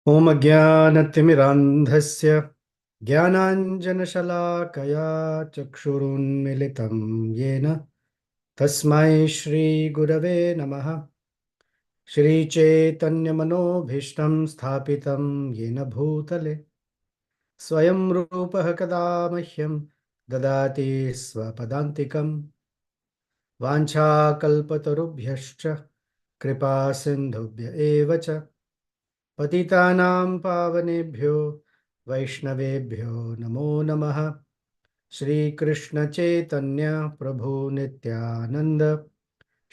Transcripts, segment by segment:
ॐ अज्ञानतिमिरान्धस्य ज्ञानाञ्जनशलाकया चक्षुरुन्मिलितं येन तस्मै श्रीगुरवे नमः। श्रीचैतन्यमनोभीष्टं स्थापितं येन भूतले स्वयं रूपः कदा मह्यं ददाति स्वपदान्तिकं। वाञ्छाकल्पतरुभ्यश्च कृपासिन्धुभ्य एव च पतितानां पावनेभ्यो वैष्णवेभ्यो नमो नमः। श्रीकृष्ण चैतन्य प्रभु नित्यानंद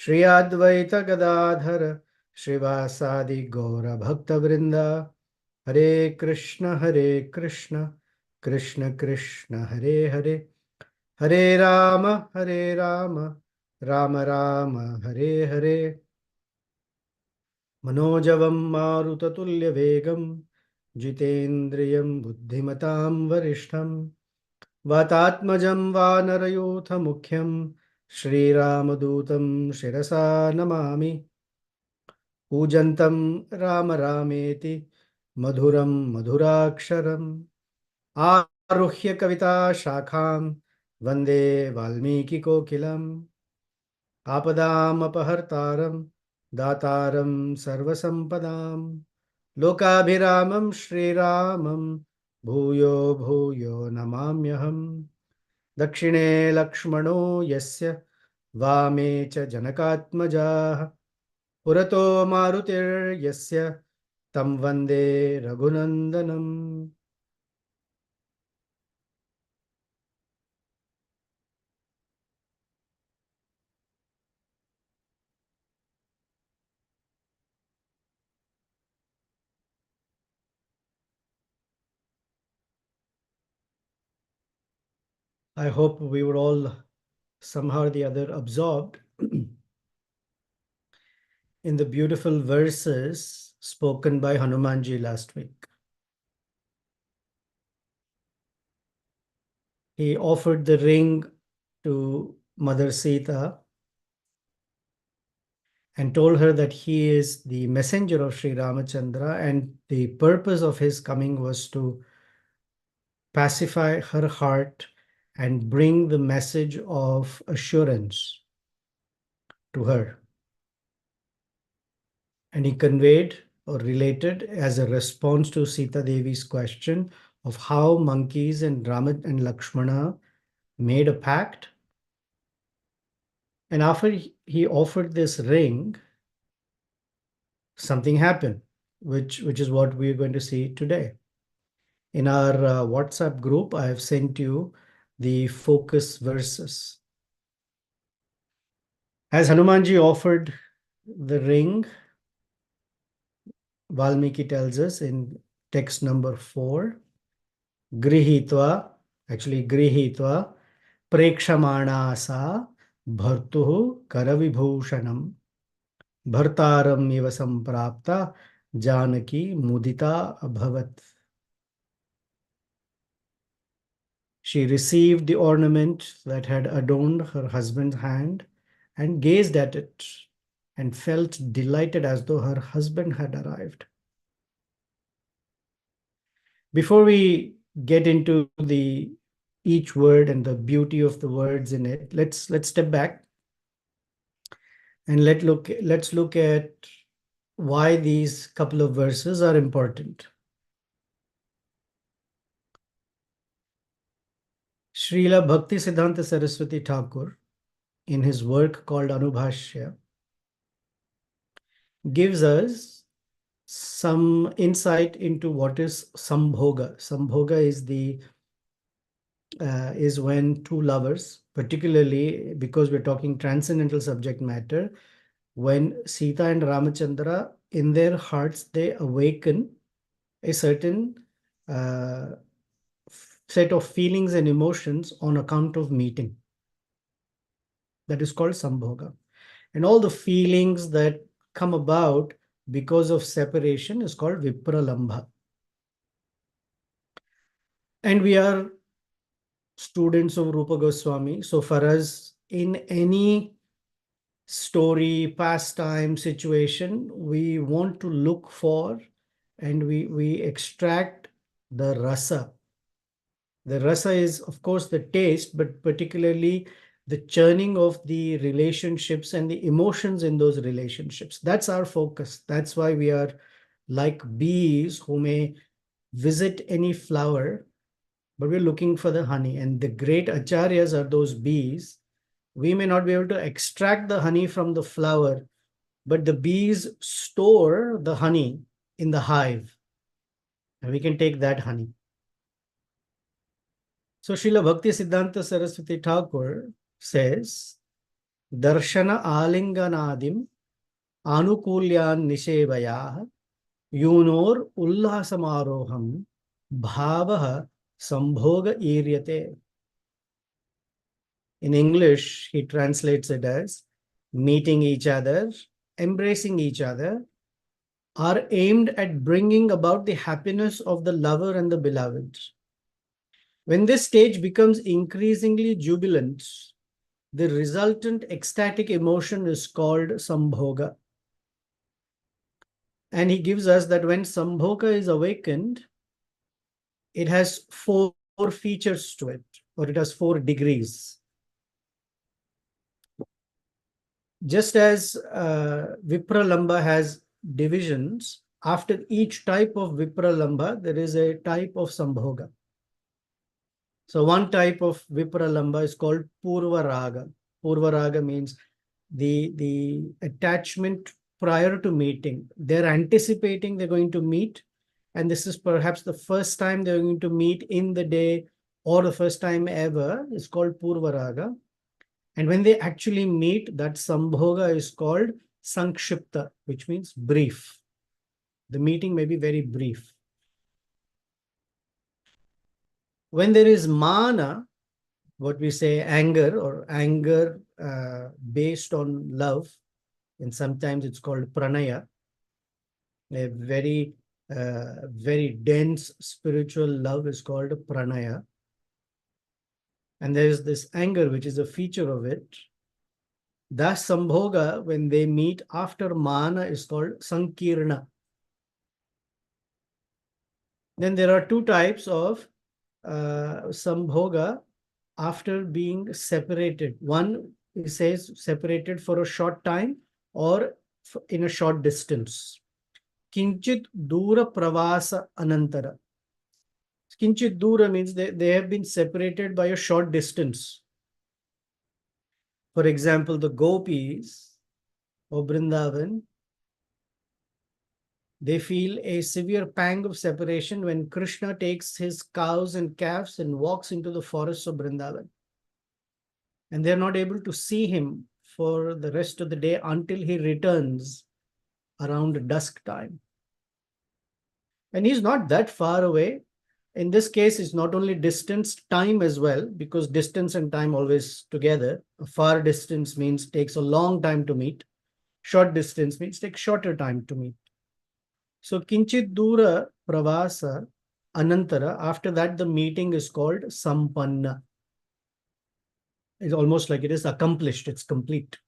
श्री अद्वैत गदाधर श्रीवासादि गौर भक्तवृंद। हरे कृष्ण कृष्ण कृष्ण हरे हरे, हरे राम राम राम हरे हरे। मनोजवं मारुततुल्यवेगं जितेन्द्रियं बुद्धिमतां वरिष्ठं वातात्मजं वानरयूथमुख्यं श्रीरामदूतं शिरसा नमामि। कूजन्तं राम रामेति मधुरं मधुराक्षरम् आरुह्य कविताशाखां वन्दे वाल्मीकिकोकिलम्। आपदामपहर्तारं दातारं सर्वसम्पदां लोकाभिरामं श्रीरामं भूयो भूयो नमाम्यहम्। दक्षिणे लक्ष्मणो यस्य वामे च जनकात्मजाः पुरतो मारुतिर्यस्य तं वन्दे रघुनन्दनम्। I hope we were all somehow or the other absorbed in the beautiful verses spoken by Hanumanji last week. He offered the ring to Mother Sita and told her that he is the messenger of Sri Ramachandra, and the purpose of his coming was to pacify her heart and bring the message of assurance to her. And he conveyed or related as a response to Sita Devi's question of how monkeys and Rama and Lakshmana made a pact. And after he offered this ring, something happened, which is what we're going to see today. In our WhatsApp group, I have sent you the focus verses. As Hanumanji offered the ring, Valmiki tells us in text number 4, Grihitva, Grihitva, Prekshamana sa Bhartuhu Karavibhushanam Bhartaram iva samprapta Janaki mudita abhavat. She received the ornament that had adorned her husband's hand and gazed at it and felt delighted as though her husband had arrived. Before we get into each word and the beauty of the words in it, let's step back and let's look at why these couple of verses are important. Srila Bhakti Siddhanta Saraswati Thakur, in his work called Anubhashya, gives us some insight into what is Sambhoga. Sambhoga is when two lovers, particularly because we're talking transcendental subject matter, when Sita and Ramachandra, in their hearts, they awaken a certain set of feelings and emotions on account of meeting. That is called Sambhoga. And all the feelings that come about because of separation is called Vipralambha. And we are students of Rupa Goswami. So for us, in any story, pastime, situation, we want to look for and we extract the rasa. The rasa is, of course, the taste, but particularly the churning of the relationships and the emotions in those relationships. That's our focus. That's why we are like bees who may visit any flower, but we're looking for the honey. And the great acharyas are those bees. We may not be able to extract the honey from the flower, but the bees store the honey in the hive, and we can take that honey. So Srila Bhakti Siddhanta Saraswati Thakur says, Darshana Alinganadim Anukulyan Nishevayah Yunor Ullasamaroham Bhavaha Sambhoga Iryate. In English, he translates it as meeting each other, embracing each other, are aimed at bringing about the happiness of the lover and the beloved. When this stage becomes increasingly jubilant, the resultant ecstatic emotion is called sambhoga. And he gives us that when sambhoga is awakened, it has four features to it, or it has 4 degrees. Just as Vipralamba has divisions, after each type of Vipralamba, there is a type of Sambhoga. So one type of Vipralamba is called Purva Raga. Purva Raga means the attachment prior to meeting. They're anticipating they're going to meet, and this is perhaps the first time they're going to meet in the day or the first time ever. It's called Purva Raga. And when they actually meet, that Sambhoga is called Sankshipta, which means brief. The meeting may be very brief. When there is mana, what we say anger, or anger based on love, and sometimes it's called pranaya, a very dense spiritual love is called pranaya. And there is this anger, which is a feature of it. Thus, Sambhoga, when they meet after mana, is called Sankirna. Then there are 2 types of Sambhoga after being separated. One, it says separated for a short time or in a short distance. Kinchit Dura Pravasa Anantara. Kinchit Dura means they have been separated by a short distance. For example, the gopis of Vrindavan, they feel a severe pang of separation when Krishna takes his cows and calves and walks into the forests of Vrindavan. And they're not able to see him for the rest of the day until he returns around dusk time. And he's not that far away. In this case, it's not only distance, time as well, because distance and time always together. A far distance means takes a long time to meet. Short distance means takes shorter time to meet. So Kinchit Dura Pravasa Anantara, after that the meeting is called Sampanna. It's almost like it is accomplished, it's complete.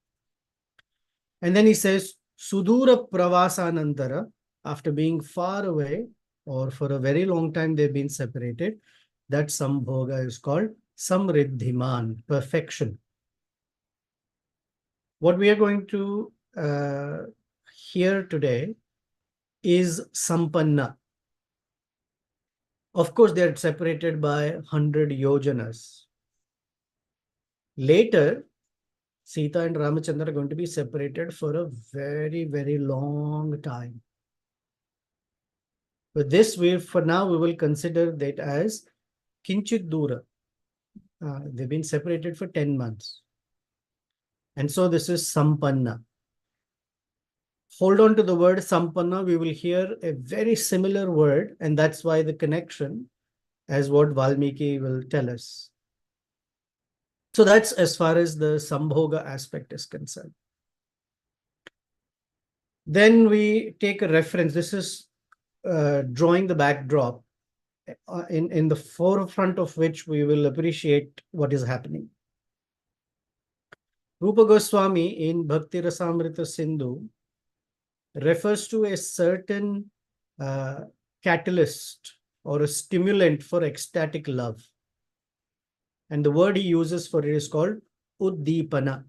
And then he says Sudura Pravasa Anantara, after being far away or for a very long time they've been separated, that Sambhoga is called Samriddhiman, perfection. What we are going to hear today is Sampanna. Of course, they are separated by 100 yojanas. Later, Sita and Ramachandra are going to be separated for a very, very long time. But this way, for now, we will consider that as Kinchit Dura. They've been separated for 10 months. And so this is Sampanna. Hold on to the word Sampanna. We will hear a very similar word, and that's why the connection, as what Valmiki will tell us. So that's as far as the Sambhoga aspect is concerned. Then we take a reference. This is drawing the backdrop in the forefront of which we will appreciate what is happening. Rupa Goswami in Bhakti Rasamrita Sindhu refers to a certain catalyst or a stimulant for ecstatic love. And the word he uses for it is called uddipana.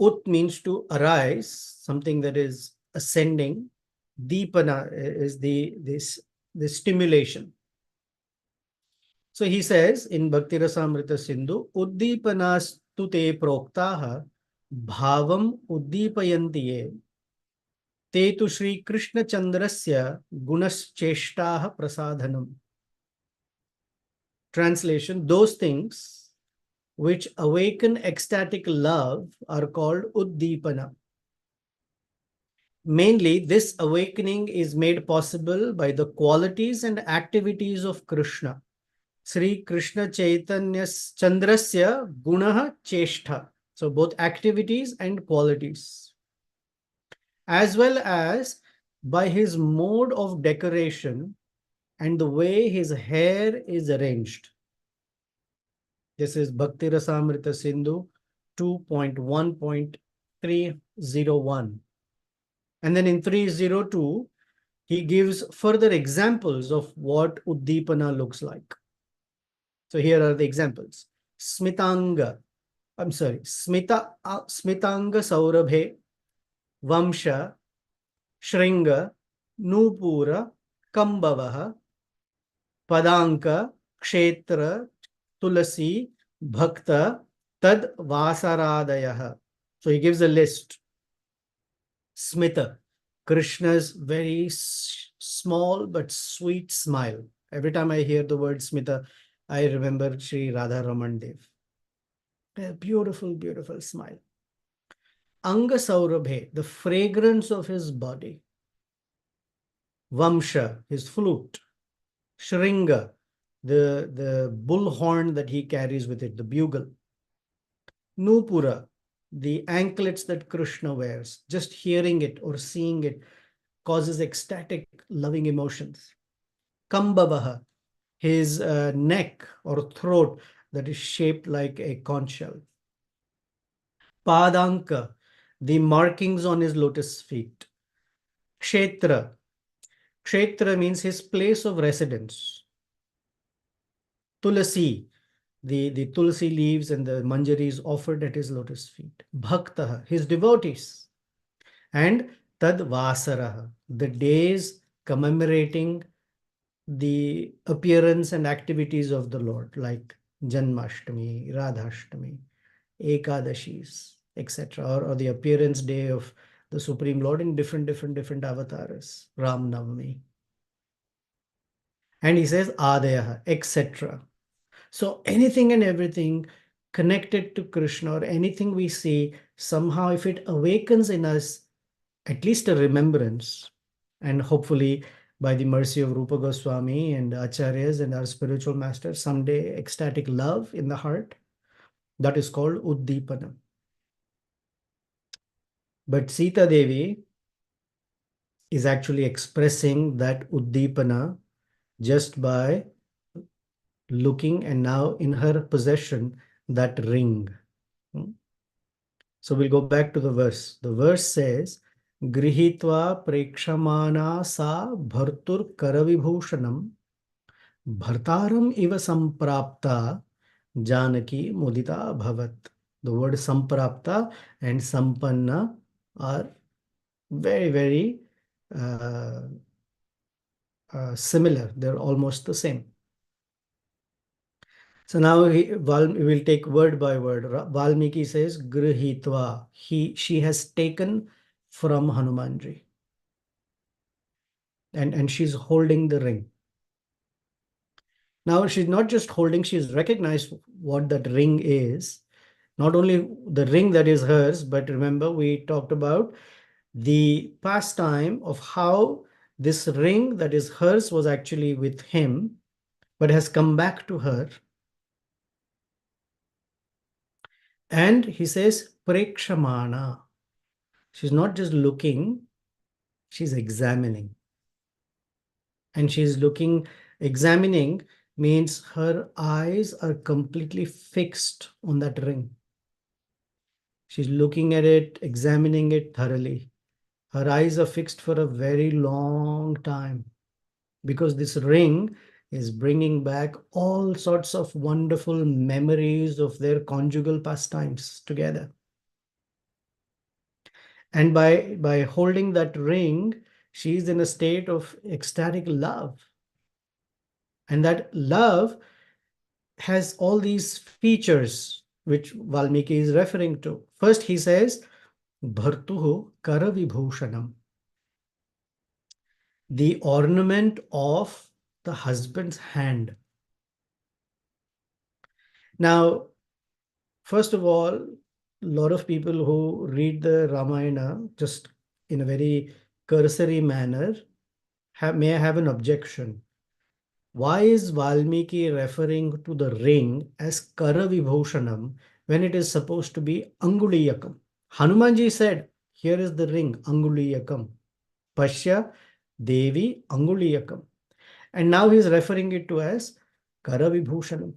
Ut means to arise, something that is ascending. Deepana is the stimulation. So he says in Bhakti Rasamrita Sindhu, Uddipanastu te proktaha bhavam uddipayanti ye te tu Shri Krishna Chandrasya gunascheshtaha prasadhanam. Translation: those things which awaken ecstatic love are called uddipana. Mainly, this awakening is made possible by the qualities and activities of Krishna. Sri Krishna Chaitanya Chandrasya Gunaha Cheshtha. So both activities and qualities. As well as by his mode of decoration and the way his hair is arranged. This is Bhakti Rasamrita Sindhu 2.1.301. And then in 302, he gives further examples of what Uddipana looks like. So here are the examples. Smitanga Smitanga Saurabhe, Vamsha, Shringa, Nupura, Kambavaha, Padanka, Kshetra, Tulasi, Bhakta, Tad Vasaradayaha. So he gives a list. Smita, Krishna's very small but sweet smile. Every time I hear the word Smita, I remember Sri Radha Raman Dev. A beautiful, beautiful smile. Anga Saurabhe, the fragrance of his body. Vamsha, his flute. Shringa, the bullhorn that he carries with it, the bugle. Nupura, the anklets that Krishna wears. Just hearing it or seeing it causes ecstatic, loving emotions. Kambavaha, his neck or throat that is shaped like a conch shell. Padanka, the markings on his lotus feet. Kshetra, Kshetra means his place of residence. Tulasi, the tulsi leaves and the manjaris offered at his lotus feet. Bhakta, his devotees. And Tad Vasaraha, the days commemorating the appearance and activities of the Lord, like Janmashtami, Radhashtami, Ekadashis, etc., or the appearance day of the Supreme Lord in different avatars, Ram Navami. And he says Adayaha, etc. So anything and everything connected to Krishna or anything we see, somehow if it awakens in us at least a remembrance, and hopefully by the mercy of Rupa Goswami and Acharyas and our spiritual masters, someday ecstatic love in the heart, that is called Uddipana. But Sita Devi is actually expressing that Uddipana just by looking, and now in her possession that ring. So we'll go back to the verse. The verse says, Grihitva prekshamana sa bhartur karavibhushanam bhartaram iva samprapta janaki mudita bhavat. The word samprapta and sampanna are very similar. They're almost the same. So now we will take word by word. Valmiki says, Grihitva. She has taken from Hanumanji. And she's holding the ring. Now she's not just holding, she's recognized what that ring is. Not only the ring that is hers, but remember we talked about the pastime of how this ring that is hers was actually with him, but has come back to her. And he says, Prekshamana. She's not just looking, she's examining. And she's looking, examining means her eyes are completely fixed on that ring. She's looking at it, examining it thoroughly. Her eyes are fixed for a very long time because this ring is bringing back all sorts of wonderful memories of their conjugal pastimes together. And by holding that ring, she is in a state of ecstatic love. And that love has all these features which Valmiki is referring to. First, he says, Bhartuhu Karavibhushanam, the ornament of the husband's hand. Now, first of all, a lot of people who read the Ramayana just in a very cursory manner may have an objection. Why is Valmiki referring to the ring as Karavibhushanam when it is supposed to be Anguliyakam? Hanumanji said, here is the ring, Anguliyakam. Pashya Devi Anguliyakam. And now he is referring it to as Karavibhushanam.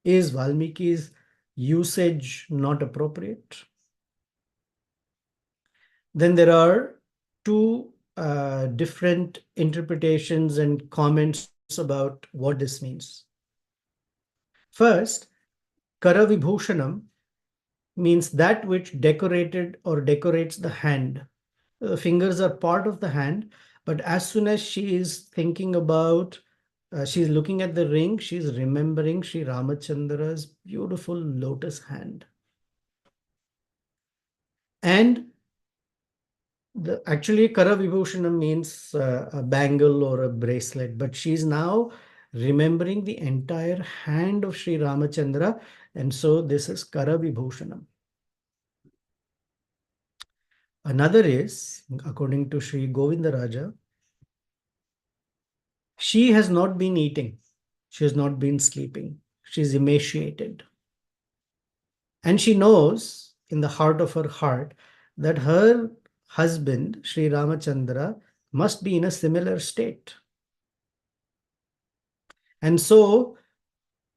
Is Valmiki's usage not appropriate? Then there are two different interpretations and comments about what this means. First, Karavibhushanam means that which decorated or decorates the hand. The fingers are part of the hand, but as soon as she is thinking about, she's looking at the ring, she's remembering Sri Ramachandra's beautiful lotus hand. And actually, Karavibhushanam means a bangle or a bracelet, but she's now remembering the entire hand of Sri Ramachandra, and so this is Karavibhushanam. Another is, according to Sri Govindaraja, she has not been eating, she has not been sleeping, she's emaciated. And she knows in the heart of her heart that her husband, Sri Ramachandra, must be in a similar state. And so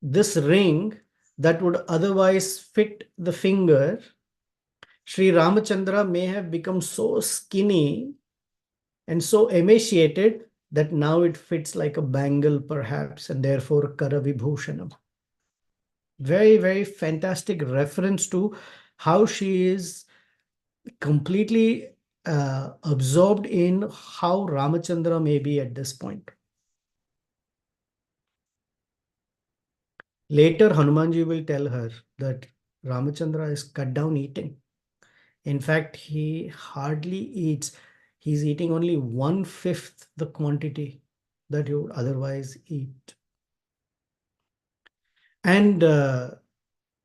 this ring that would otherwise fit the finger, Sri Ramachandra may have become so skinny and so emaciated that now it fits like a bangle perhaps, and therefore Karavibhushanam. Very, very fantastic reference to how she is completely absorbed in how Ramachandra may be at this point. Later, Hanumanji will tell her that Ramachandra is cut down eating. In fact, he hardly eats. He's eating only 1/5 the quantity that he would otherwise eat. And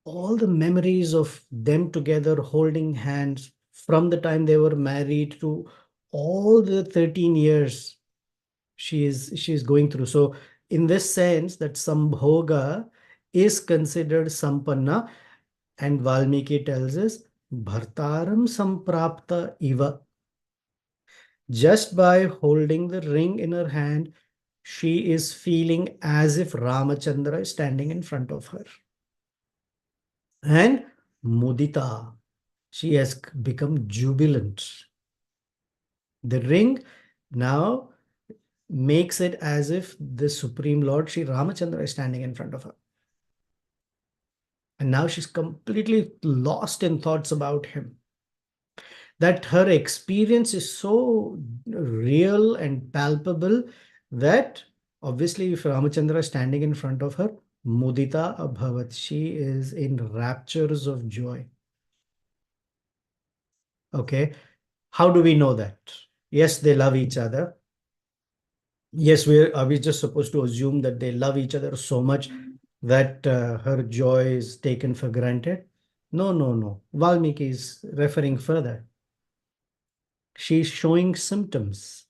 all the memories of them together holding hands from the time they were married to all the 13 years she's going through. So in this sense, that Sambhoga is considered Sampanna, and Valmiki tells us Bhartaram Samprapta Iva. Just by holding the ring in her hand, she is feeling as if Ramachandra is standing in front of her. And Mudita, she has become jubilant. The ring now makes it as if the Supreme Lord Sri Ramachandra is standing in front of her. And now she's completely lost in thoughts about him. That her experience is so real and palpable that obviously if Ramachandra is standing in front of her, Mudita Abhavat, she is in raptures of joy. Okay, how do we know that? Yes, they love each other. Yes, are we just supposed to assume that they love each other so much that her joy is taken for granted? No, no, no. Valmiki is referring further. She's showing symptoms.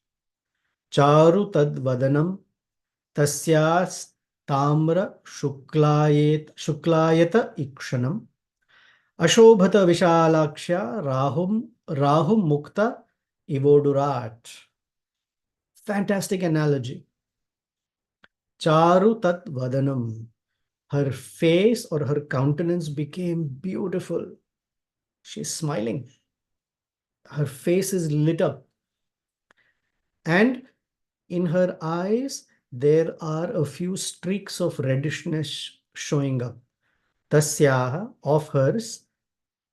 Charu tad vadanam tasyas tamra shuklayata ikshanam ashobhata vishalakshya rahum mukta ivodurat. Fantastic analogy. Charu tat vadanam. Her face or her countenance became beautiful. She's smiling. her face is lit up, and in her eyes there are a few streaks of reddishness showing up. Tasyaha, of hers,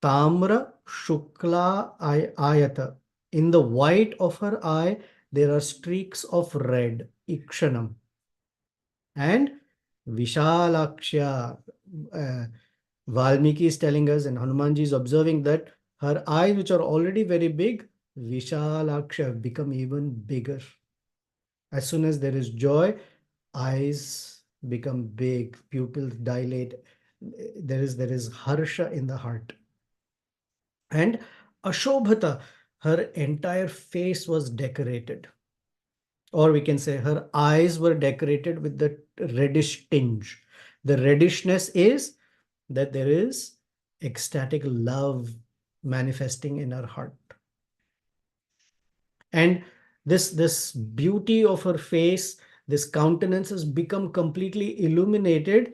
Tamra Shukla Ayata. In the white of her eye, there are streaks of red, Ikshanam. And Vishalaksha, uh, Valmiki is telling us, and Hanumanji is observing that her eyes, which are already very big, Vishalaksha, have become even bigger. As soon as there is joy, eyes become big, pupils dilate. There is harsha in the heart. And Ashobhata, her entire face was decorated. Or we can say her eyes were decorated with the reddish tinge. The reddishness is that there is ecstatic love manifesting in her heart. And this beauty of her face, this countenance has become completely illuminated.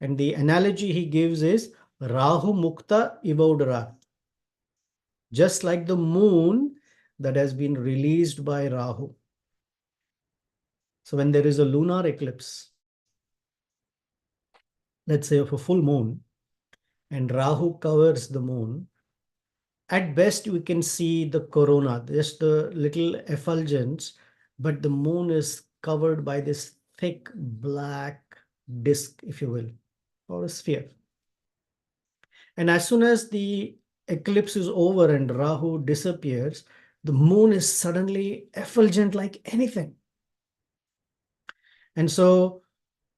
And the analogy he gives is Rahu Mukta Ivaudara. Just like the moon that has been released by Rahu. So when there is a lunar eclipse, let's say of a full moon, and Rahu covers the moon, at best we can see the corona, just a little effulgence, but the moon is covered by this thick black disk, if you will, or a sphere. And as soon as the eclipse is over and Rahu disappears, the moon is suddenly effulgent like anything. And so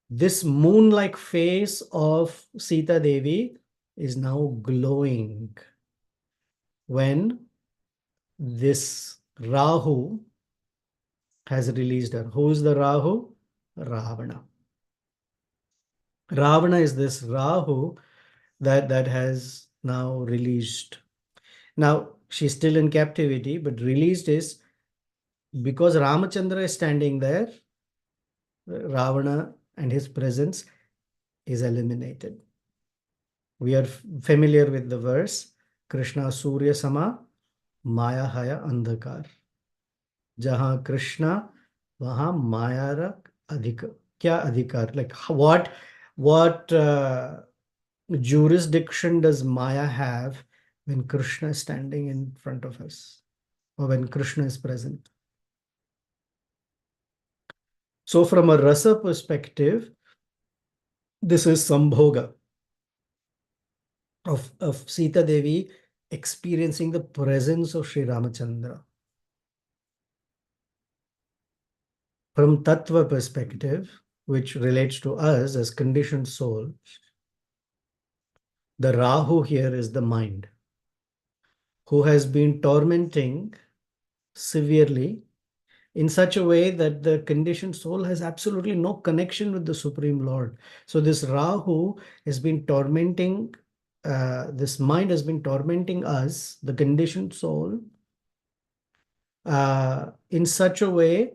this moon-like face of Sita Devi is now glowing when this Rahu has released her. Who is the Rahu? Ravana. Ravana is this Rahu that has now released. Now, she's still in captivity, but released is because Ramachandra is standing there, Ravana and his presence is eliminated. We are familiar with the verse, Krishna Surya Sama, Maya Haya Andhakar. Jahan Krishna, wahan Maya ra adhikar. Kya adhikar? Like what jurisdiction does Maya have when Krishna is standing in front of us, or when Krishna is present? So from a rasa perspective, this is Sambhoga of Sita Devi experiencing the presence of Sri Ramachandra. From Tattva perspective, which relates to us as conditioned soul, the Rahu here is the mind, who has been tormenting severely in such a way that the conditioned soul has absolutely no connection with the Supreme Lord. So this Rahu has been tormenting, this mind has been tormenting us, the conditioned soul, in such a way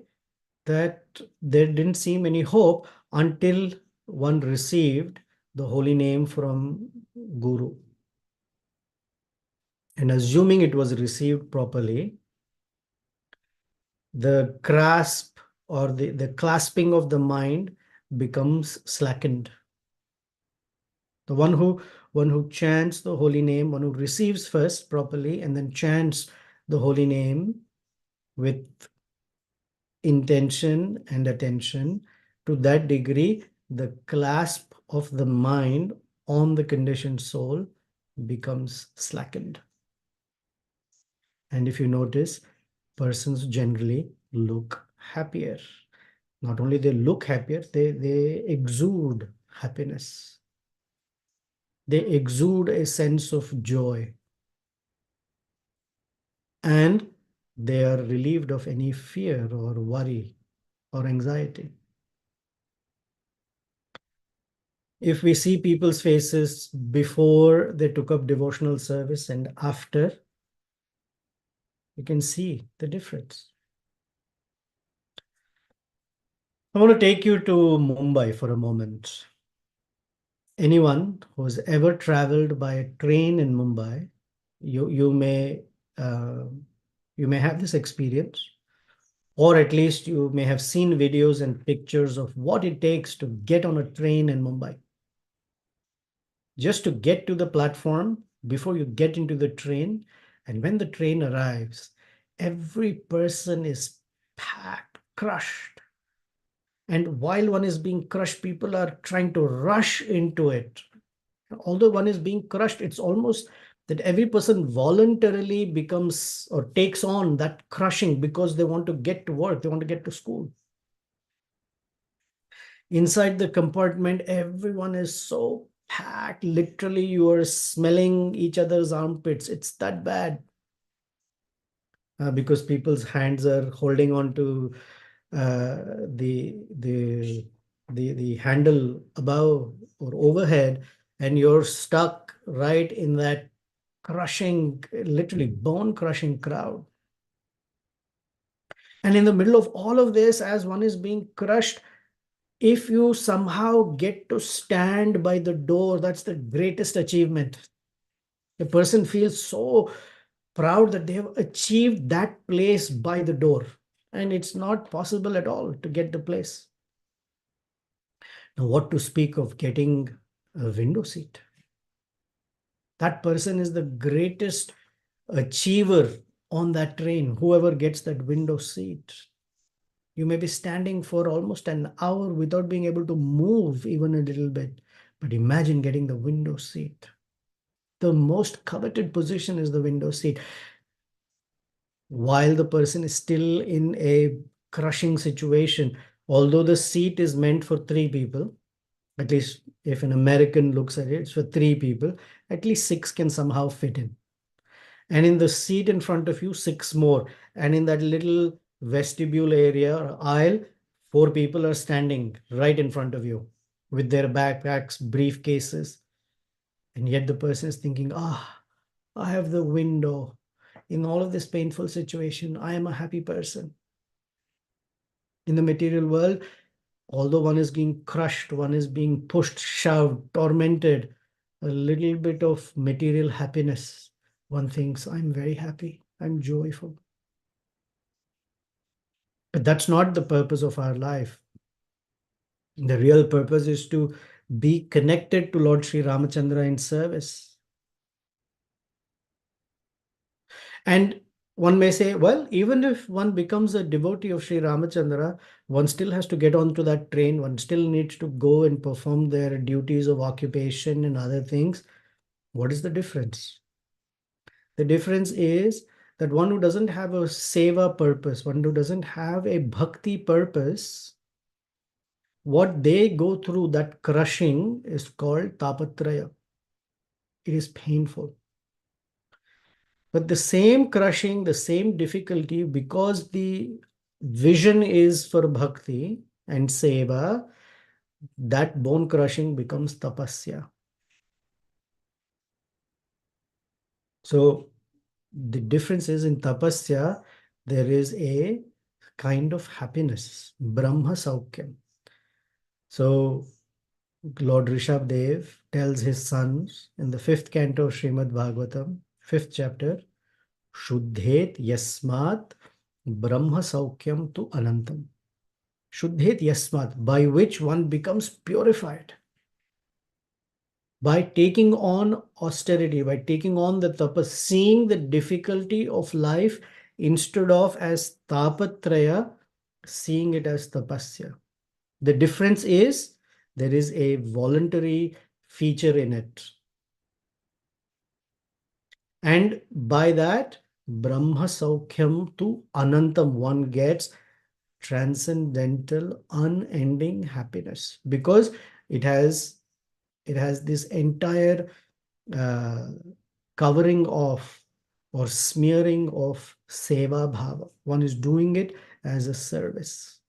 that there didn't seem any hope until one received the holy name from Guru. And assuming it was received properly, the grasp or the clasping of the mind becomes slackened. The one who chants the holy name, one who receives first properly and then chants the holy name with intention and attention, to that degree, the clasp of the mind on the conditioned soul becomes slackened. And if you notice, persons generally look happier. Not only they look happier, they exude happiness. They exude a sense of joy. And they are relieved of any fear or worry or anxiety. If we see people's faces before they took up devotional service and after, you can see the difference. I want to take you to Mumbai for a moment. Anyone who's ever traveled by a train in Mumbai, you may uh, you may have this experience, or at least you may have seen videos and pictures of what it takes to get on a train in Mumbai. Just to get to the platform before you get into the train, and when the train arrives, every person is packed, crushed. And while one is being crushed, people are trying to rush into it. Although one is being crushed, it's almost that every person voluntarily becomes or takes on that crushing because they want to get to work, they want to get to school. Inside the compartment, everyone is so packed. Literally, you are smelling each other's armpits. It's that bad. Because people's hands are holding on to uh, the the the handle above or overhead, and you're stuck right in that crushing, literally bone crushing crowd. And in the middle of all of this, as one is being crushed, if you somehow get to stand by the door, that's the greatest achievement. The person feels so proud that they have achieved that place by the door. And it's not possible at all to get the place. Now, what to speak of getting a window seat? That person is the greatest achiever on that train, whoever gets that window seat. You may be standing for almost an hour without being able to move even a little bit. But imagine getting the window seat. The most coveted position is the window seat. While the person is still in a crushing situation, although the seat is meant for three people, at least if an American looks at it, it's for three people, at least six can somehow fit in. And in the seat in front of you, six more. And in that little vestibule area or aisle, four people are standing right in front of you with their backpacks, briefcases. And yet the person is thinking, I have the window. In all of this painful situation, I am a happy person. In the material world, although one is being crushed, one is being pushed, shoved, tormented, a little bit of material happiness, one thinks, I'm very happy, I'm joyful. But that's not the purpose of our life. The real purpose is to be connected to Lord Sri Ramachandra in service. And one may say, well, even if one becomes a devotee of Sri Ramachandra, one still has to get onto that train. One still needs to go and perform their duties of occupation and other things. What is the difference? The difference is that one who doesn't have a seva purpose, one who doesn't have a bhakti purpose, what they go through, that crushing, is called tapatraya. It is painful. But the same crushing, the same difficulty, because the vision is for bhakti and seva, that bone crushing becomes tapasya. So the difference is in tapasya, there is a kind of happiness, Brahma Saukyam. So Lord Rishabdev tells his sons in the fifth canto of Srimad Bhagavatam, fifth chapter, Shuddhet Yasmat Brahma Saukyam tu Anantam. Shuddhet Yasmat, by which one becomes purified. By taking on austerity, by taking on the tapas, seeing the difficulty of life instead of as tapatraya, seeing it as tapasya. The difference is there is a voluntary feature in it. And by that, Brahma Saukyam to Anantam, one gets transcendental, unending happiness because it has this entire uh, covering of or smearing of seva bhava. One is doing it as a service.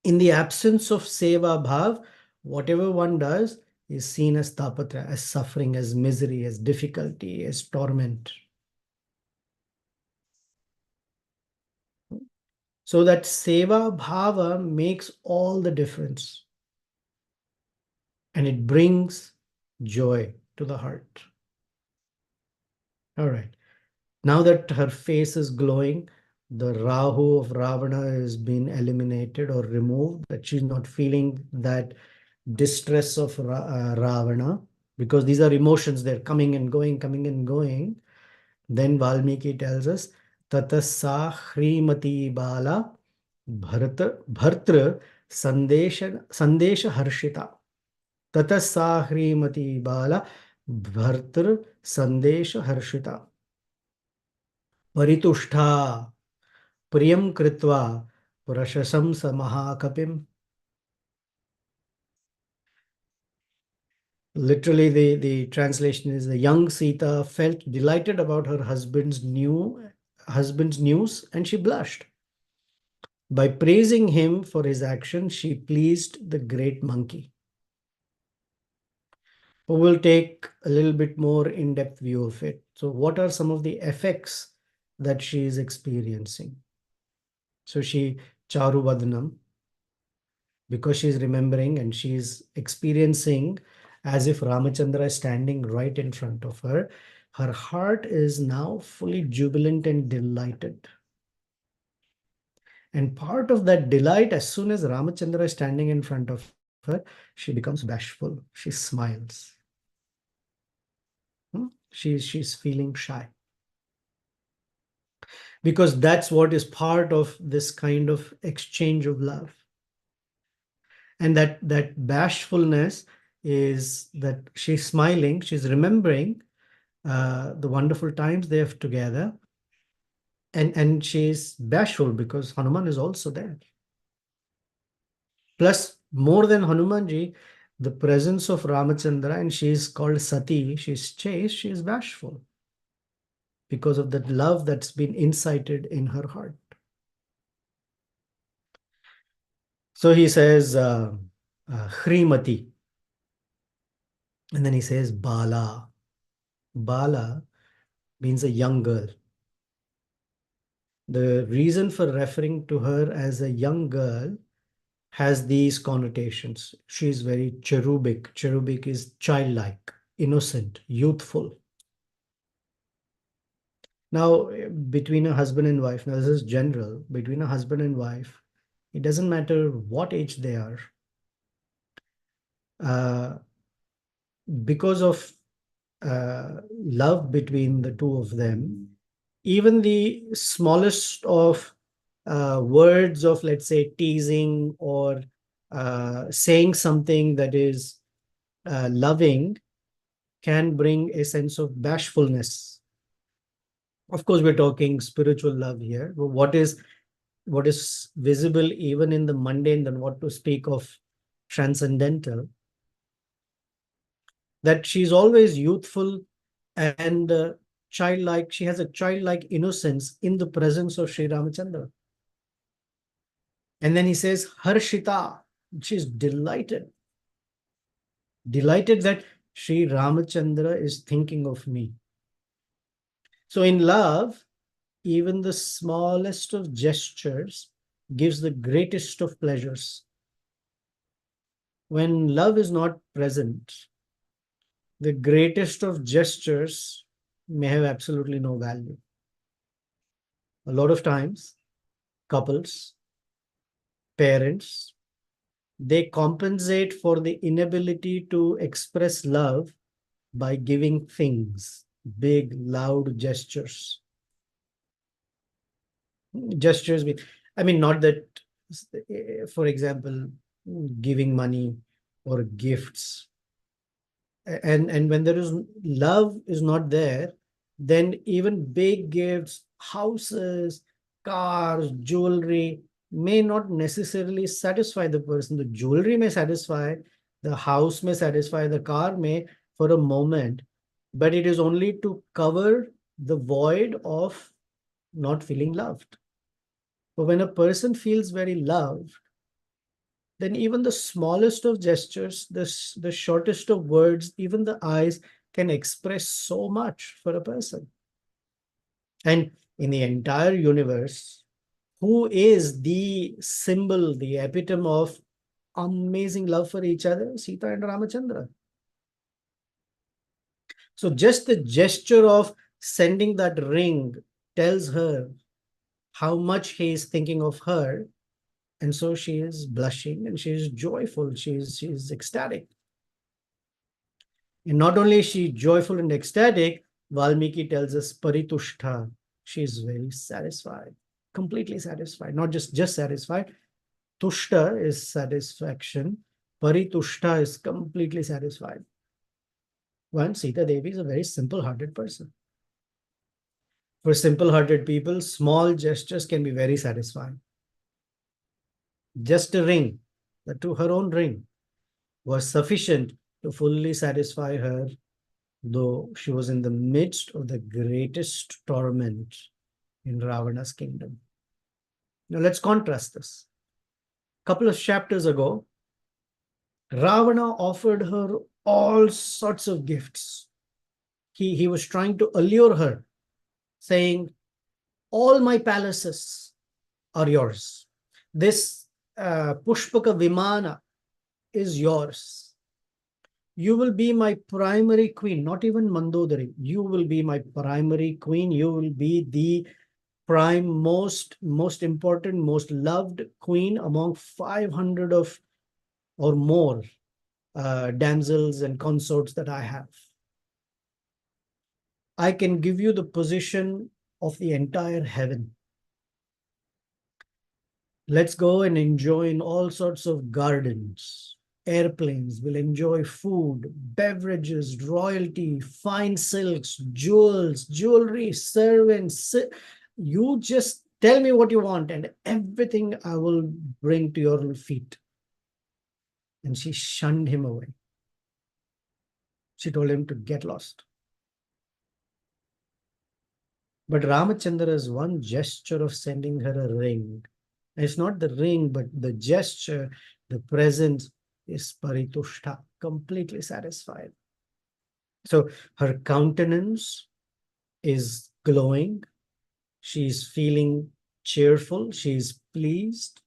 In the absence of seva bhav, whatever one does is seen as tapatra, as suffering, as misery, as difficulty, as torment. So that seva bhava makes all the difference. And it brings joy to the heart. All right. Now that her face is glowing, the Rahu of Ravana is being eliminated or removed, that she's not feeling that distress of Ravana, because these are emotions, they're coming and going, coming and going. Then Valmiki tells us, Tatasa Hrimati Bala Bhartra Sandesha Harshita. Tatasa Hrimati Bala Bhartra Sandesha Harshita. Paritushta Priyam Kritva Prashasam Samahakapim. Literally, the translation is, the young Sita felt delighted about her husband's news, and she blushed. By praising him for his action, she pleased the great monkey. But we'll take a little bit more in-depth view of it. So what are some of the effects that she is experiencing? So she Charu Vadnam, because she's remembering and she's experiencing as if Ramachandra is standing right in front of her. Her heart is now fully jubilant and delighted. And part of that delight, as soon as Ramachandra is standing in front of her, she becomes bashful. She smiles. She's feeling shy. Because that's what is part of this kind of exchange of love. And that bashfulness is that she's smiling, she's remembering the wonderful times they have together, and she's bashful because Hanuman is also there. Plus, more than Hanumanji, the presence of Ramachandra, and she's called Sati, she's chaste, she's bashful because of that love that's been incited in her heart. So he says Hrimati, and then he says Bala. Bala means a young girl. The reason for referring to her as a young girl has these connotations. She is very cherubic. Cherubic is childlike, innocent, youthful. Now, between a husband and wife, now this is general, between a husband and wife, it doesn't matter what age they are. Because of love between the two of them, even the smallest of words of, let's say, teasing or saying something that is loving can bring a sense of bashfulness. Of course, we're talking spiritual love here. But what is visible even in the mundane, then what to speak of transcendental, that she's always youthful and childlike. She has a childlike innocence in the presence of Sri Ramachandra. And then he says, Harshita, she's delighted. Delighted that Sri Ramachandra is thinking of me. So in love, even the smallest of gestures gives the greatest of pleasures. When love is not present, the greatest of gestures may have absolutely no value. A lot of times, couples, parents, they compensate for the inability to express love by giving things, big, loud gestures. Gestures, I mean, not that, for example, giving money or gifts. And when there is love is not there, then even big gifts, houses, cars, jewelry may not necessarily satisfy the person. The jewelry may satisfy, the house may satisfy, the car may for a moment, but it is only to cover the void of not feeling loved. But when a person feels very loved, then even the smallest of gestures, the shortest of words, even the eyes can express so much for a person. And in the entire universe, who is the symbol, the epitome of amazing love for each other? Sita and Ramachandra. So just the gesture of sending that ring tells her how much he is thinking of her. And so she is blushing and she is joyful. She is ecstatic. And not only is she joyful and ecstatic, Valmiki tells us Paritushta. She is very satisfied, completely satisfied, not just satisfied. Tushta is satisfaction. Paritushta is completely satisfied. One, Sita Devi is a very simple-hearted person. For simple-hearted people, small gestures can be very satisfying. Just a ring, to her own ring, was sufficient to fully satisfy her, though she was in the midst of the greatest torment in Ravana's kingdom. Now let's contrast this. A couple of chapters ago, Ravana offered her all sorts of gifts. He was trying to allure her, saying, all my palaces are yours. This Pushpaka Vimana is yours. You will be my primary queen, not even Mandodari. You will be my primary queen. You will be the prime, most important, most loved queen among 500 of or more damsels and consorts that I have. I can give you the position of the entire heaven. Let's go and enjoy in all sorts of gardens. Airplanes will enjoy food, beverages, royalty, fine silks, jewels, jewelry, servants. You just tell me what you want and everything I will bring to your feet. And she shunned him away. She told him to get lost. But Ramachandra's one gesture of sending her a ring, it's not the ring, but the gesture, the presence is paritushta, completely satisfied. So her countenance is glowing. She's feeling cheerful. She's pleased.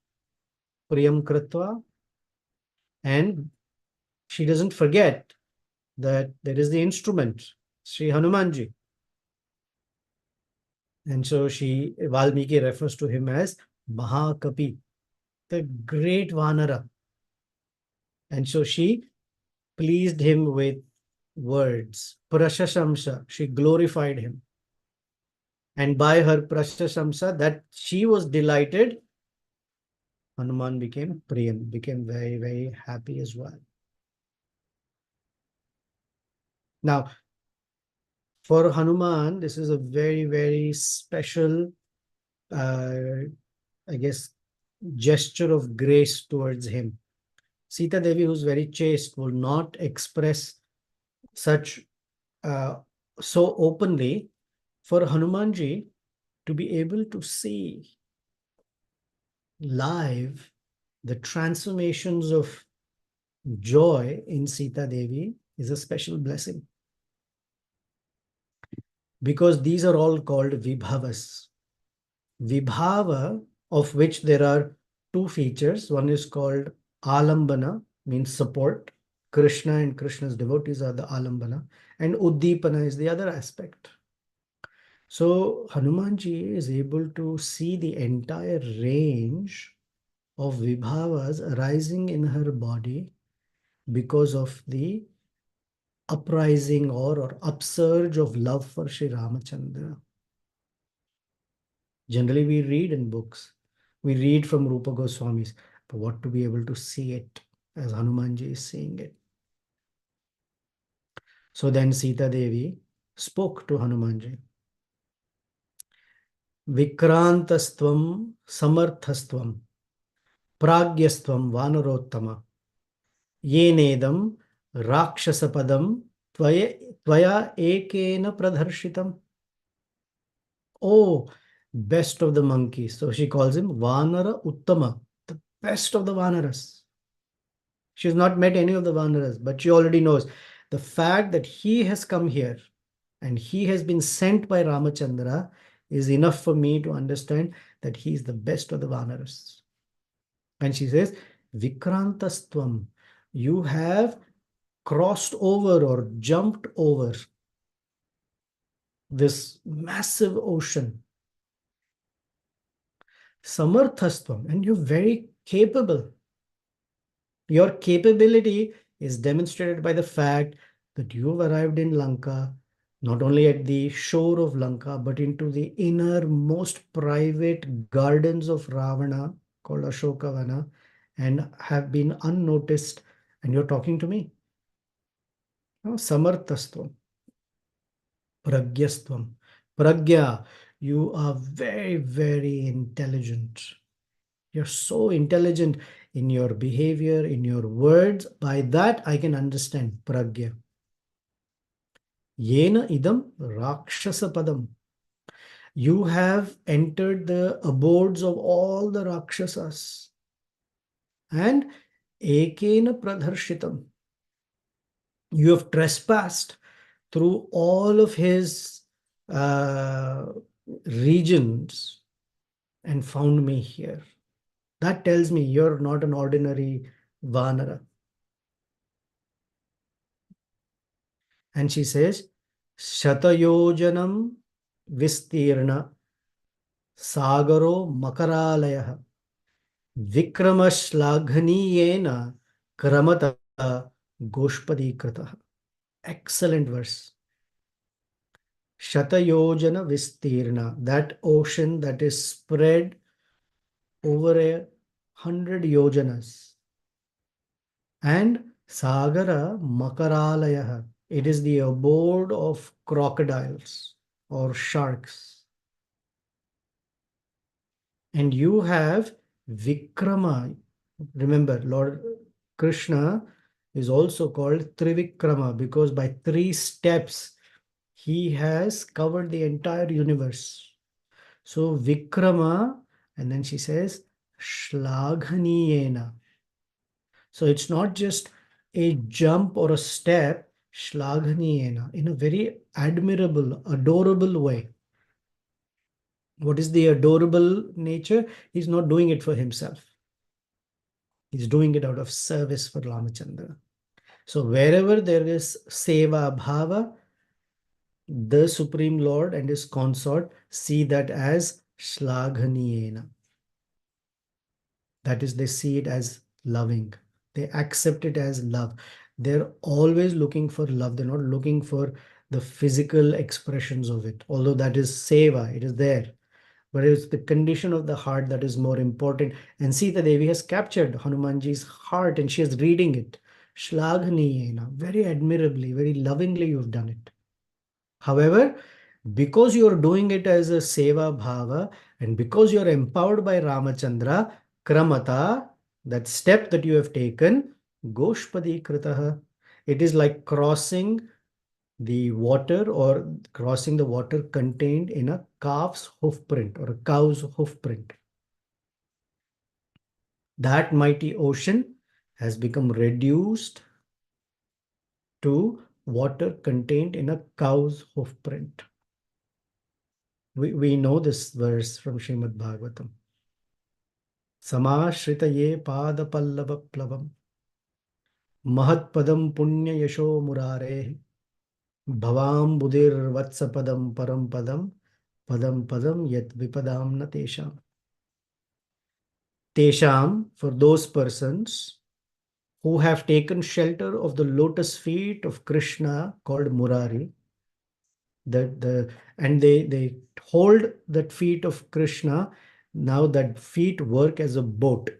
Priyam Kritva. And she doesn't forget that there is the instrument, Sri Hanumanji. And so Valmiki refers to him as Mahakapi, the great Vanara. And so she pleased him with words. Prashashamsa, she glorified him. And by her prashashamsa, that she was delighted, Hanuman became Priyam, became very, very happy as well. Now, for Hanuman, this is a very, very special, I guess, gesture of grace towards him. Sita Devi, who's very chaste, will not express such so openly. For Hanumanji to be able to see live the transformations of joy in Sita Devi is a special blessing. Because these are all called vibhavas. Vibhava, of which there are two features. One is called alambana, means support. Krishna and Krishna's devotees are the alambana. And uddipana is the other aspect. So Hanumanji is able to see the entire range of vibhavas arising in her body because of the uprising or upsurge of love for Sri Ramachandra. Generally, we read in books, we read from Rupa Goswamis, but what to be able to see it as Hanumanji is seeing it. So then Sita Devi spoke to Hanumanji. Vikrantastvam samarthastvam pragyastvam vanarottama yenedam rakshasapadam tvaya ekena pradharshitam. Oh, best of the monkeys. So she calls him Vanara Uttama, the best of the Vanaras. She has not met any of the Vanaras, but she already knows the fact that he has come here and he has been sent by Ramachandra is enough for me to understand that he is the best of the Vanaras. And she says, Vikrantastvam, you have crossed over or jumped over this massive ocean. Samarthastvam, and you're very capable. Your capability is demonstrated by the fact that you've arrived in Lanka, not only at the shore of Lanka, but into the innermost private gardens of Ravana, called Ashokavana, and have been unnoticed. And you're talking to me. No, Samarthastvam, Pragyastvam. Pragya, you are very, very intelligent. You're so intelligent in your behavior, in your words. By that, I can understand pragya. Yena idam rakshasa padam. You have entered the abodes of all the rakshasas. And ekena pradharshitam. You have trespassed through all of his uh, regions and found me here. That tells me you're not an ordinary Vanara. And she says, Shatayojanam Vistirna Sagaro Makaralayah Vikramashлагhaniyena Kramata Goshpadikrata. Excellent verse. Shatayojana Vistirna, that ocean that is spread over 100 yojanas. And Sagara Makaralaya, it is the abode of crocodiles or sharks. And you have Vikrama. Remember, Lord Krishna is also called Trivikrama because by 3 steps he has covered the entire universe. So Vikrama, and then she says Shlaghaniyena. So it's not just a jump or a step, Shlaghaniyena, in a very admirable, adorable way. What is the adorable nature? He's not doing it for himself. He's doing it out of service for Ramachandra. So wherever there is Seva Bhava, the Supreme Lord and his consort see that as Shlaghaniyena. That is, they see it as loving. They accept it as love. They're always looking for love. They're not looking for the physical expressions of it. Although that is seva, it is there. But it's the condition of the heart that is more important. And Sita Devi has captured Hanumanji's heart and she is reading it. Shlaghaniyena, very admirably, very lovingly you've done it. However, because you're doing it as a seva bhava and because you're empowered by Ramachandra, kramata, that step that you have taken, goshpadi kritaha, it is like crossing the water or crossing the water contained in a calf's hoof print or a cow's hoof print. That mighty ocean has become reduced to water contained in a cow's hoof print. We know this verse from Srimad Bhagavatam. Samashritaye padapallava plavam Mahatpadam punya yasho murare Bhavam budir vatsapadam param padam Padam padam yat vipadam na tesham. Tesham, for those persons who have taken shelter of the lotus feet of Krishna called Murari, and they hold that feet of Krishna. Now that feet work as a boat.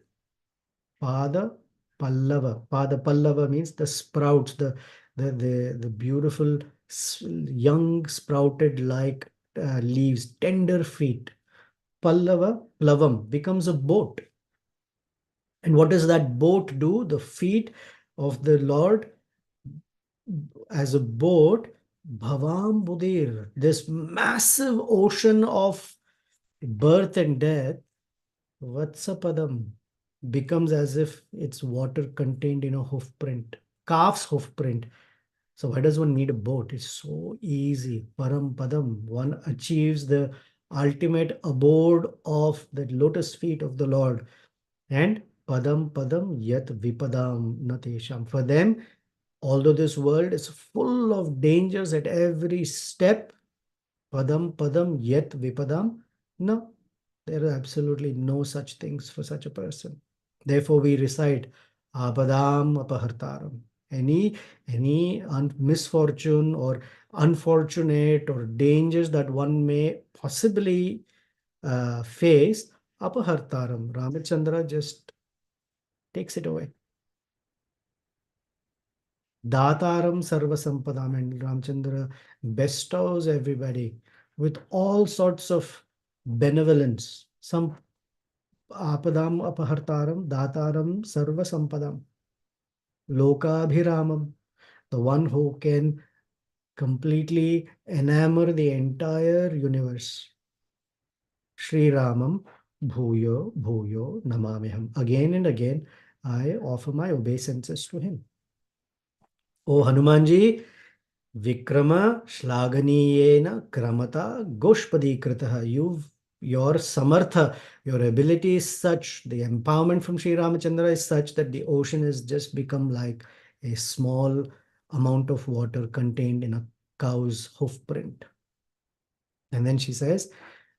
Pada Pallava. Pada Pallava means the sprouts, the beautiful young sprouted like leaves, tender feet. Pallava, Plavam becomes a boat. And what does that boat do? The feet of the Lord as a boat, Bhavam Budir, this massive ocean of birth and death, Vatsapadam, becomes as if it's water contained in a hoof print, calf's hoof print. So why does one need a boat? It's so easy. Param Padam, one achieves the ultimate abode of the lotus feet of the Lord. And Padam Padam Yat Vipadam Natesham. For them, although this world is full of dangers at every step, Padam padam yet vipadam. No, there are absolutely no such things for such a person. Therefore, we recite apadam apahartaram. Any misfortune or unfortunate or dangers that one may possibly face, apahartaram. Ramachandra just takes it away. Dataram Sarvasampadam, and Ramchandra bestows everybody with all sorts of benevolence. Some apadam apahartaram, dataram sarvasampadam, lokabhiramam, the one who can completely enamor the entire universe. Sri Ramam bhuyo bhuyo namamiham. Again and again, I offer my obeisances to him. O Hanumanji, Vikrama Shlaganiyena Kramata Goshpadikritah. Your samartha, your ability is such, the empowerment from Sri Ramachandra is such that the ocean has just become like a small amount of water contained in a cow's hoof print. And then she says,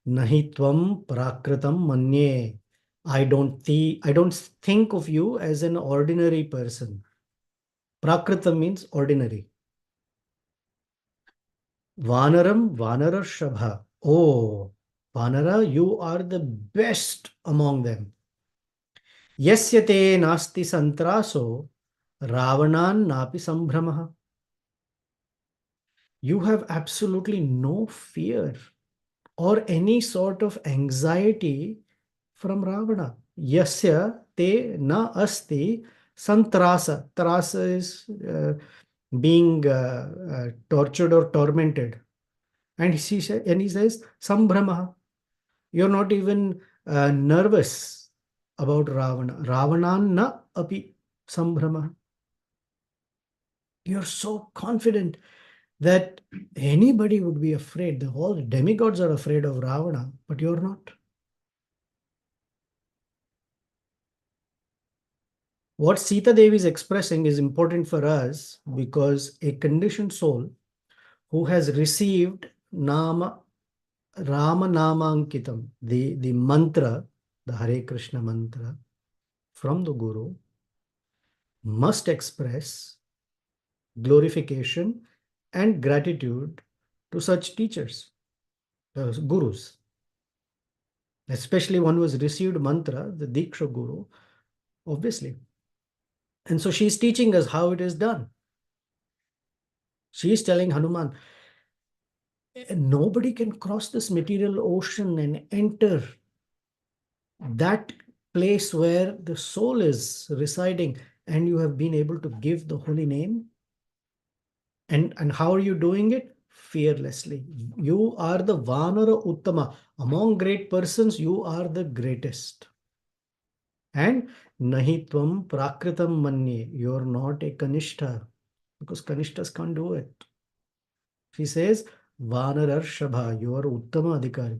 Nahi tvam prakritam manye. I don't think of you as an ordinary person. Prakritam means ordinary. Vanaram, Vanara Shabha. Oh, Vanara, you are the best among them. Yasyate nasti santraso, Ravanan napi sambhramaha. You have absolutely no fear or any sort of anxiety from Ravana. Yasya te na asti santrasa. Trasa is being tortured or tormented. And he says, Sambhramaha. You're not even nervous about Ravana. Ravanan na api Sambhramaha. You're so confident that anybody would be afraid. The whole demigods are afraid of Ravana, but you're not. What Sita Devi is expressing is important for us because a conditioned soul who has received Nama Rama Namankitam, the mantra, the Hare Krishna mantra from the Guru, must express glorification and gratitude to such teachers, gurus, especially one who has received mantra, the Diksha Guru, obviously. And so she's teaching us how it is done. She is telling Hanuman, nobody can cross this material ocean and enter that place where the soul is residing, and you have been able to give the holy name. And how are you doing it? Fearlessly. You are the Vanara Uttama. Among great persons, you are the greatest. And Nahi Tvam Prakritam Manye. You're not a Kanishta, because Kanishtas can't do it. She says, Vanarar Shabha, you are Uttama Adhikari.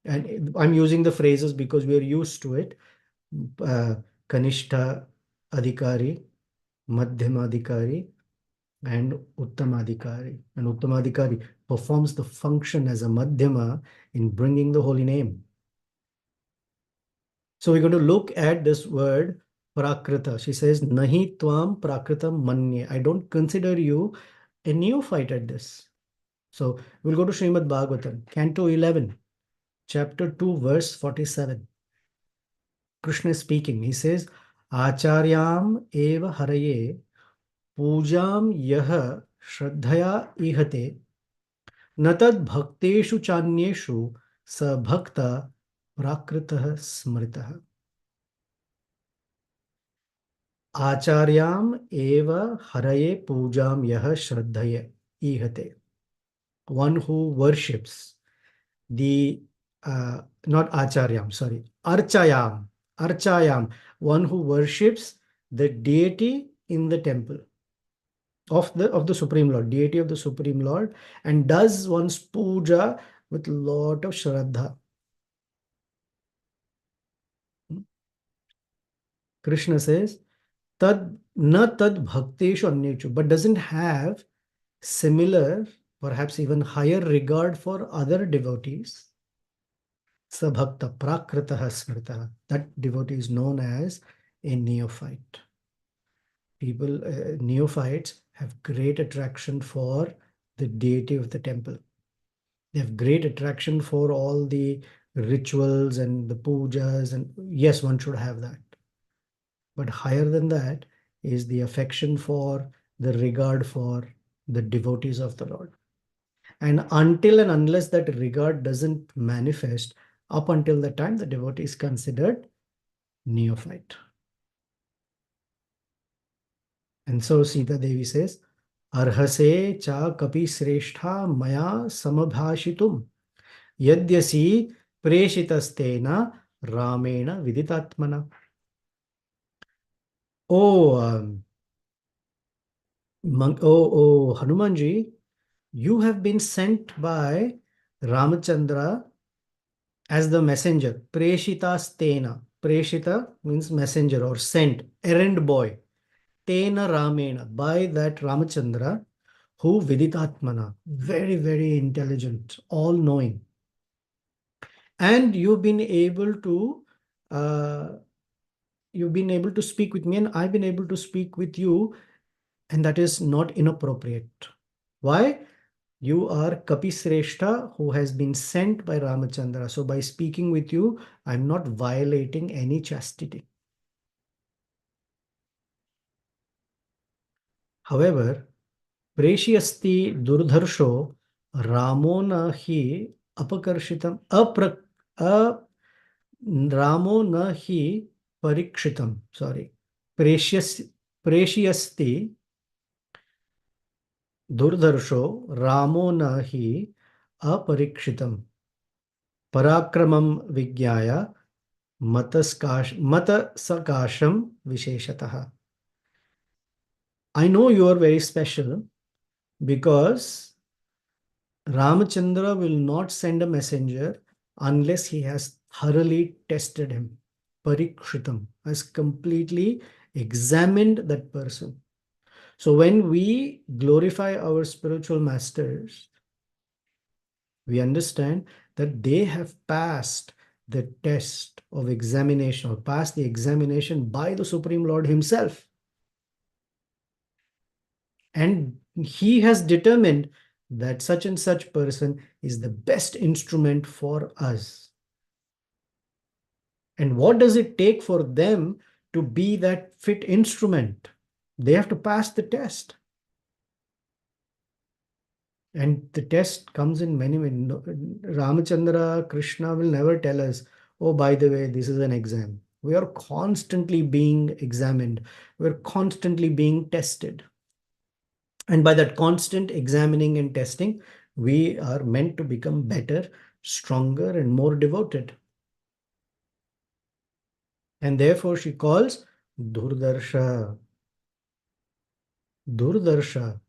And I'm using the phrases because we are used to it. Kanishta Adhikari, Madhyama Adhikari, and Uttamadhikari. And Uttamadhikari performs the function as a Madhyama in bringing the holy name. So we're going to look at this word Prakrita. She says, Nahi Tvam Prakritam Manye. I don't consider you a neophyte at this. So we'll go to Srimad Bhagavatam, Canto 11, Chapter 2, verse 47. Krishna is speaking. He says, Acharyam eva haraye pujam yah shraddhaya ihate natad bhakteshu chanyeshu sa bhakta prakritah smritah. Acharyam eva haraye pujam yah shraddhaya ihate. One who worships the not acharyam, sorry, archayam, one who worships the deity in the temple of the Supreme Lord, deity of the Supreme Lord, and does one's puja with lot of shraddha. Krishna says, tad na tad bhakteshu anyechu, but doesn't have similar perhaps even higher regard for other devotees. Sabhakta prakritah smritah. That devotee is known as a neophyte. People, neophytes have great attraction for the deity of the temple. They have great attraction for all the rituals and the pujas, and yes, one should have that. But higher than that is the affection for, the regard for the devotees of the Lord. And until and unless that regard doesn't manifest, up until the time the devotee is considered neophyte. And so Sita Devi says, Arhase cha kapi sreshtha maya samabhashitum yadyasi preshitastena ramena viditatmana. Oh, Hanumanji, you have been sent by Ramachandra as the messenger. Preshita stena. Preshita means messenger or sent, errand boy. Tena Ramena, by that Ramachandra, who Viditatmana, very, very intelligent, all knowing. And uh, you've been able to speak with me, and I've been able to speak with you, and that is not inappropriate. Why? You are Kapisreshta, who has been sent by Ramachandra. So by speaking with you, I'm not violating any chastity. However, Preshyasti Durdharsho Ramo na hi apakarshitam a Ramo na hi parikshitam. Sorry. Preshyas Preshyasti Durdharsho Ramo na hi aparikshitam. Parakramam Vigyaya Matasakasham Visheshataha. I know you are very special because Ramachandra will not send a messenger unless he has thoroughly tested him. Parikshitam has completely examined that person. So when we glorify our spiritual masters, we understand that they have passed the test of examination or passed the examination by the Supreme Lord Himself. And He has determined that such and such person is the best instrument for us. And what does it take for them to be that fit instrument? They have to pass the test. And the test comes in many ways. Ramachandra, Krishna will never tell us, oh, by the way, this is an exam. We are constantly being examined. We're constantly being tested. And by that constant examining and testing, we are meant to become better, stronger, and more devoted. And therefore, she calls Durdarsha. Durdarsha.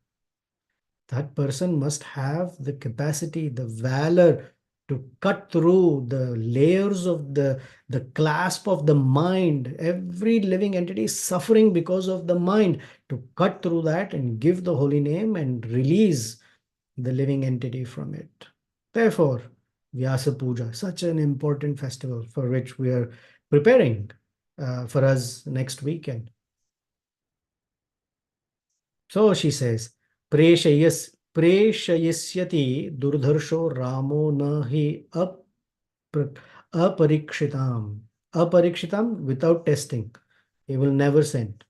That person must have the capacity, the valor to cut through the layers of the clasp of the mind. Every living entity is suffering because of the mind. To cut through that and give the holy name and release the living entity from it. Therefore, Vyasa Puja, such an important festival for which we are preparing for us next weekend. So she says, Preshayisyati Durdharsho Ramo nahi aparikshitam. Aparikshitam without testing. He will never send.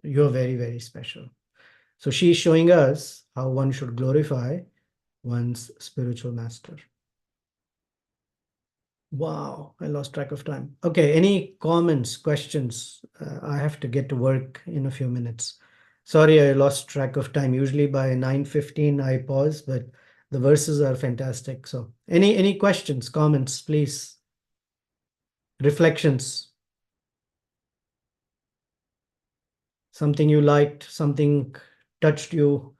You're very, very special. So she is showing us how one should glorify one's spiritual master. Wow, I lost track of time. Okay, any comments, questions? I have to get to work in a few minutes. Sorry, I lost track of time. Usually by 9:15 I pause, but the verses are fantastic. So any questions, comments, please? Reflections. Something you liked, something touched you,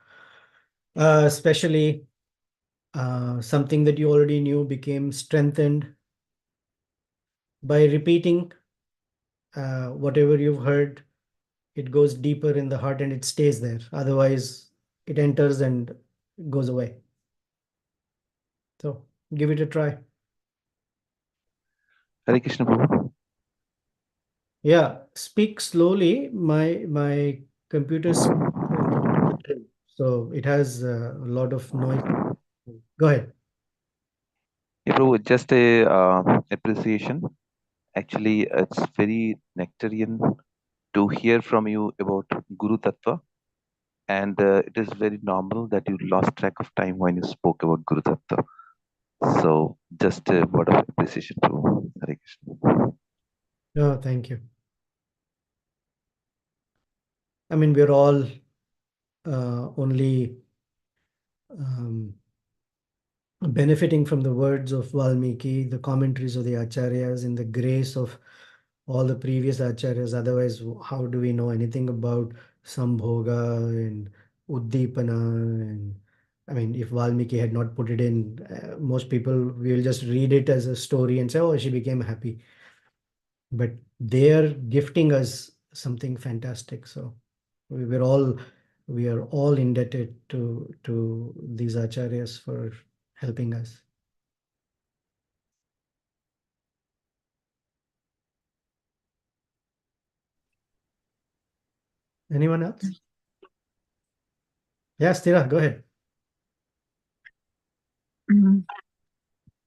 especially something that you already knew became strengthened by repeating whatever you've heard. It goes deeper in the heart and it stays there. Otherwise, it enters and goes away. So give it a try. Hare Krishna Prabhu. Yeah, speak slowly. My computer's so it has a lot of noise. Go ahead. Yeah, Prabhu, just a appreciation. Actually, it's very nectarian to hear from you about Guru Tattva, and it is very normal that you lost track of time when you spoke about Guru Tattva. So, just a word of appreciation, Prabhu. Hare Krishna. Oh, thank you. I mean, we're all only um, benefiting from the words of Valmiki, the commentaries of the acharyas, and the grace of all the previous acharyas. Otherwise, how do we know anything about Sambhoga and Uddipana? And I mean, if Valmiki had not put it in, most people will just read it as a story and say, "Oh, she became happy." But they're gifting us something fantastic. So we're all we are all indebted to these acharyas for helping us. Anyone else? Yes, Tira, go ahead. Mhm.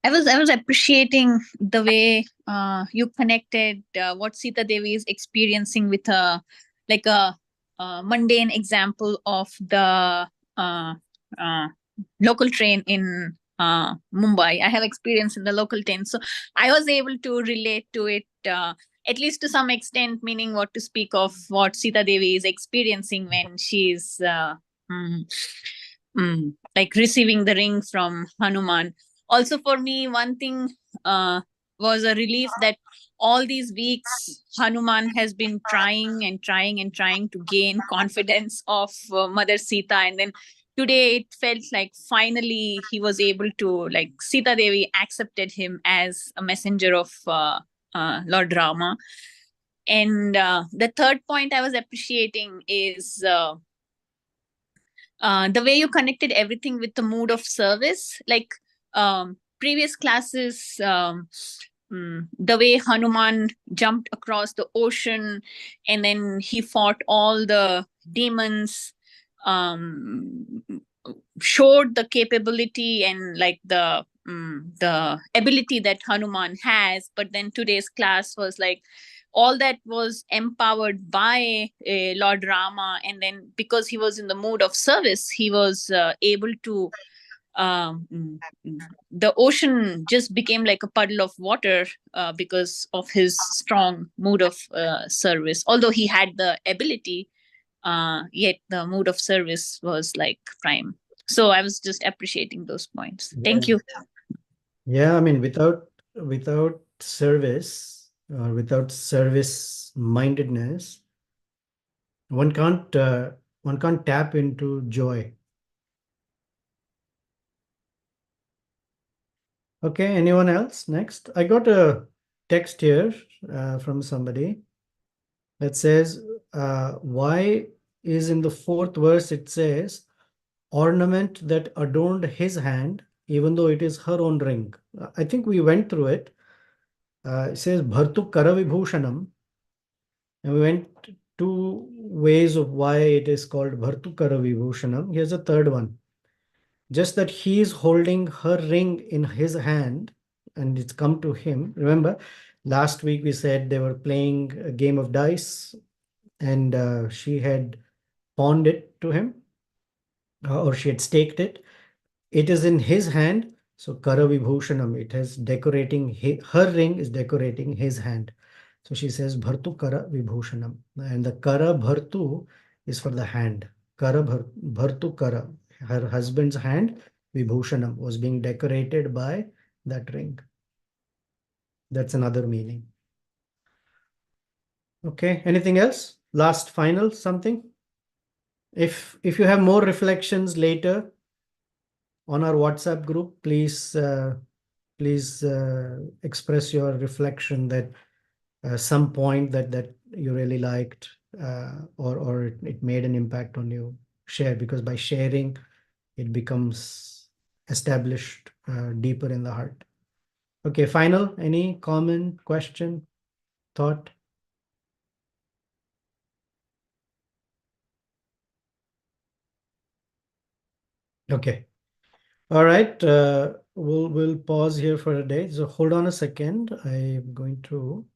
I was appreciating the way you connected what Sita Devi is experiencing with a mundane example of the uh, uh, local train in Mumbai. I have experience in the local train, so I was able to relate to it at least to some extent. Meaning, what to speak of what Sita Devi is experiencing when she's mm, like receiving the ring from Hanuman. Also for me, one thing uh, was a relief that all these weeks Hanuman has been trying and trying and trying to gain confidence of Mother Sita, and then today it felt like finally he was able to, like, Sita Devi accepted him as a messenger of Lord Rama. And the third point I was appreciating is the way you connected everything with the mood of service, like previous classes, the way Hanuman jumped across the ocean and then he fought all the demons, um, showed the capability and like the ability that Hanuman has. But then today's class was like all that was empowered by Lord Rama, and then because he was in the mood of service, he was able to. Um, mm, mm, the ocean just became like a puddle of water because of his strong mood of service. Although he had the ability, yet the mood of service was like prime. So I was just appreciating those points. Thank Yeah. you. Yeah, I mean, without service or without service mindedness, one can't tap into joy. Okay, anyone else? Next, I got a text here from somebody that says, "Why is in the fourth verse it says ornament that adorned his hand, even though it is her own ring?" I think we went through it. It says Bhartu Karavibhushanam, and we went two ways of why it is called Bhartu Karavibhushanam. Here's a third one. Just that he is holding her ring in his hand and it's come to him. Remember, last week we said they were playing a game of dice and she had pawned it to him or she had staked it. It is in his hand. So Kara Vibhushanam, it has decorating, her ring is decorating his hand. So she says Bhartu Kara Vibhushanam. And the Kara Bhartu is for the hand. Bhartu Kara, her husband's hand, Vibhushanam, was being decorated by that ring. That's another meaning. Okay, anything else? Last final something? If you have more reflections later on our WhatsApp group, please express your reflection that some point that you really liked or it made an impact on you. share, because by sharing, it becomes established deeper in the heart. Okay, final, any comment, question, thought? Okay. All right. We'll pause here for a day. So hold on a second. I'm going to